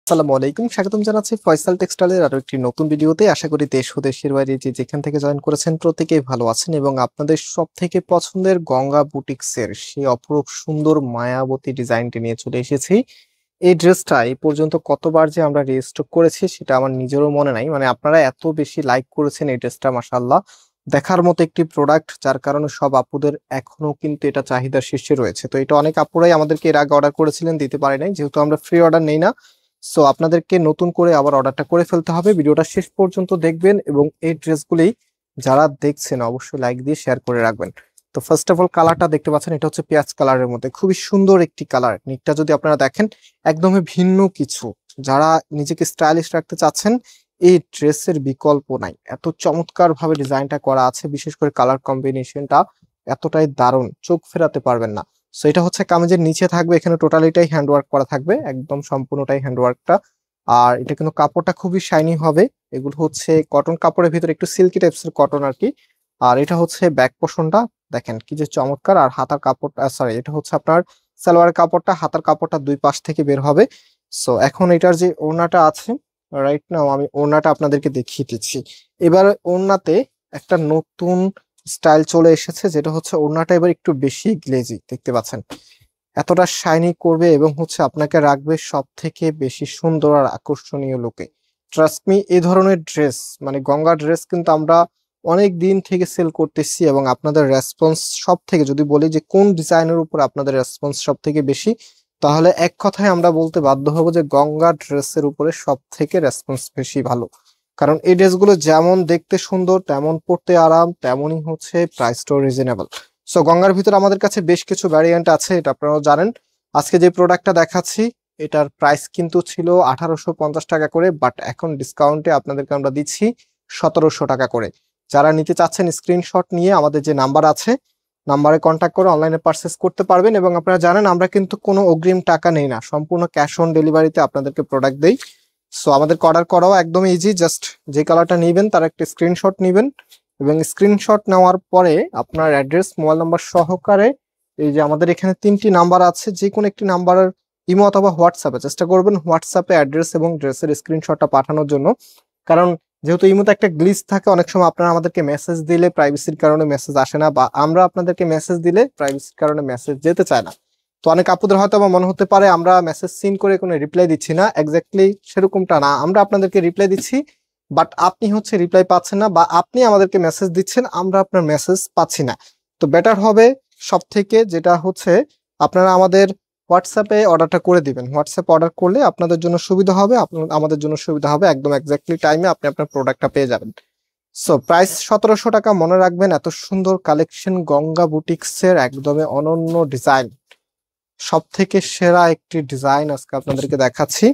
আসসালামু আলাইকুম, স্বাগতম জানাচ্ছি ফয়সাল টেক্সটাইলের আরো একটি নতুন ভিডিওতে। আশা করি দেশ ও দেশের বাইরে যে যেখান থেকে জয়েন করেছেন প্রত্যেকেই ভালো আছেন এবং আপনাদের সব থেকে পছন্দের গঙ্গা বুটিক্সের সেই অপরূপ সুন্দর মায়াবতী ডিজাইনটি নিয়ে চলে এসেছি। এই ড্রেসটা এই পর্যন্ত কতবার যে আমরা রিস্টক করেছি সেটা আমার নিজেরও মনে নাই। মানে আপনারা এত বেশি লাইক করেছেন এই ড্রেসটা, মাশাআল্লাহ দেখার মতো একটি প্রোডাক্ট, যার কারণে সব আপুদের এখনো কিন্তু এটা চাহিদার শীর্ষে রয়েছে। তো এটা অনেক আপুরাই আমাদেরকে এর আগে অর্ডার করেছিলেন, দিতে পারে নাই, যেহেতু আমরা ফ্রি অর্ডার নেই না। সো আপনাদেরকে নতুন করে আবার অর্ডারটা করে ফেলতে হবে। ভিডিওটা শেষ পর্যন্ত দেখবেন এবং এই ড্রেসগুলি যারা দেখছেন অবশ্যই লাইক দিয়ে শেয়ার করে রাখবেন। তো ফার্স্ট অফ অল কালারটা দেখতে পাচ্ছেন, এটা হচ্ছে পেঁয়াজ কালারের মধ্যে খুবই সুন্দর একটি কালার। নিকটা যদি আপনারা দেখেন একদমই ভিন্ন কিছু। যারা নিজেকে স্টাইলিশ রাখতে চাচ্ছেন এই ড্রেসের বিকল্প নাই, এত চমৎকার ভাবে ডিজাইনটা করা আছে। বিশেষ করে কালার কম্বিনেশনটা এতটাই দারুণ, চোখ ফেরাতে পারবেন না। সো এটা হচ্ছে কামিজের নিচে থাকবে, এখানে টোটালিটাই হ্যান্ড ওয়ার্ক করা থাকবে, একদম সম্পূর্ণটাই হ্যান্ড ওয়ার্কটা। আর এটা কিন্তু কাপড়টা খুবই শাইনি হবে। এগুলো হচ্ছে কটন কাপড়ের ভিতরে একটু সিল্কি টাইপস এর কটন আর কি। আর এটা হচ্ছে ব্যাক পোর্শনটা, দেখেন কি যে চমৎকার। আর হাতার কাপড়টা, সরি এটা হচ্ছে আপনার সালোয়ারের কাপড়টা, হাতার কাপড়টা দুই পাশ থেকে বের হবে। সো এখন এটার যে ওড়নাটা আছে, রাইট নাও আমি ওড়নাটা আপনাদেরকে দেখিয়ে দিচ্ছি। এবার ওড়নাতে একটা নতুন স্টাইল চলে এসেছে, যেটা হচ্ছে ওড়নাটা এবার একটু বেশি গ্লেজি দেখতে পাচ্ছেন, এতটা শাইনি করবে এবং হচ্ছে আপনাকে রাখবে সব থেকে বেশি সুন্দর আর আকর্ষণীয় লুকে। ট্রাস্ট মি, এই ধরনের ড্রেস মানে গঙ্গা ড্রেস কিন্তু আমরা অনেক দিন থেকে সেল করতেছি এবং আপনাদের রেসপন্স সব থেকে, যদি বলি যে কোন ডিজাইনের উপর আপনাদের রেসপন্স সব থেকে বেশি, তাহলে এক কথায় আমরা বলতে বাধ্য হব যে গঙ্গা ড্রেসের উপরে সব থেকে রেসপন্স বেশি ভালো। কারণ এই ড্রেসগুলো যেমন দেখতে সুন্দর, তেমন পড়তে আরাম, তেমনই হচ্ছে প্রাইসটাও রিজনেবল। সো গঙ্গার ভিতর আমাদের কাছে বেশ কিছু ভ্যারিয়েন্ট আছে, এটা আপনারাও জানেন। আজকে যে প্রোডাক্টটা দেখাচ্ছি এটার প্রাইস কিন্তু ছিল 1850 টাকা করে, বাট এখন ডিসকাউন্টে আপনাদেরকে আমরা দিচ্ছি 1700 টাকা করে। যারা নিতে চাচ্ছেন স্ক্রিনশট নিয়ে আমাদের যে নাম্বার আছে, নাম্বারে কন্ট্যাক্ট করে অনলাইনে পারচেস করতে পারবেন। এবং আপনারা জানেন আমরা কিন্তু কোনো অগ্রিম টাকা নেই না, সম্পূর্ণ ক্যাশ অন ডেলিভারিতে আপনাদেরকে প্রোডাক্ট দেই। সো আমাদেরকে অর্ডার করাও একদম ইজি, জাস্ট যে কালারটা নেবেন তার একটা স্ক্রিনশট নেবেন এবং স্ক্রিনশট নেওয়ার পরে আপনার অ্যাড্রেস, মোবাইল নাম্বার সহকারে, এই যে আমাদের এখানে 3টি নাম্বার আছে, যে কোনো একটি নাম্বারের ইমো অথবা হোয়াটসঅ্যাপে চেষ্টা করবেন হোয়াটসঅ্যাপে অ্যাড্রেস এবং ড্রেসের স্ক্রিনশটটা পাঠানোর জন্য। কারণ যেহেতু ইমোতে একটা গ্লিচ থাকে, অনেক সময় আপনারা আমাদেরকে মেসেজ দিলে প্রাইভেসির কারণে মেসেজ আসে না, বা আমরা আপনাদেরকে মেসেজ দিলে প্রাইভেসির কারণে মেসেজ যেতে চায় না। তো অনেক আপুদের হয়তো আমার মনে হতে পারে আমরা মেসেজ সিন করে কোনো রিপ্লাই দিচ্ছি না, এক্স্যাক্টলি সেরকমটা না, আমরা আপনাদেরকে রিপ্লাই দিচ্ছি, বাট আপনি হচ্ছে রিপ্লাই পাচ্ছেন না, বা আপনি আমাদেরকে মেসেজ দিচ্ছেন আমরা আপনার মেসেজ পাচ্ছি না। তো বেটার হবে সব থেকে যেটা হচ্ছে আপনারা আমাদের হোয়াটসঅ্যাপে অর্ডারটা করে দিবেন। হোয়াটসঅ্যাপ অর্ডার করলে আপনাদের জন্য সুবিধা হবে, আমাদের জন্য সুবিধা হবে, একদম এক্স্যাক্টলি টাইমে আপনি আপনার প্রোডাক্টটা পেয়ে যাবেন। সো প্রাইস 1700 টাকা, মনে রাখবেন। এত সুন্দর কালেকশন গঙ্গা বুটিক্সের একদমই অনন্য ডিজাইন, সব থেকে সেরা একটি ডিজাইন আজকে আপনাদেরকে দেখাচ্ছি।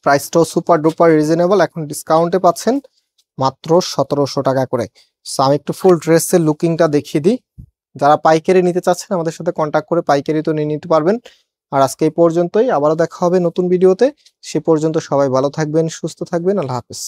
প্রাইসটাও সুপার ডুপার রিজনেবল, এখন ডিসকাউন্টে পাচ্ছেন মাত্র 1700 টাকা করে। সো আমি একটু ফুল ড্রেসের লুকিংটা দেখিয়ে দিই। যারা পাইকারি নিতে চাচ্ছেন আমাদের সাথে কন্ট্যাক্ট করে পাইকারি তো নিয়ে নিতে পারবেন। আর আজকে এই পর্যন্তই, আবারও দেখা হবে নতুন ভিডিওতে। সে পর্যন্ত সবাই ভালো থাকবেন, সুস্থ থাকবেন, আল্লাহ হাফেজ।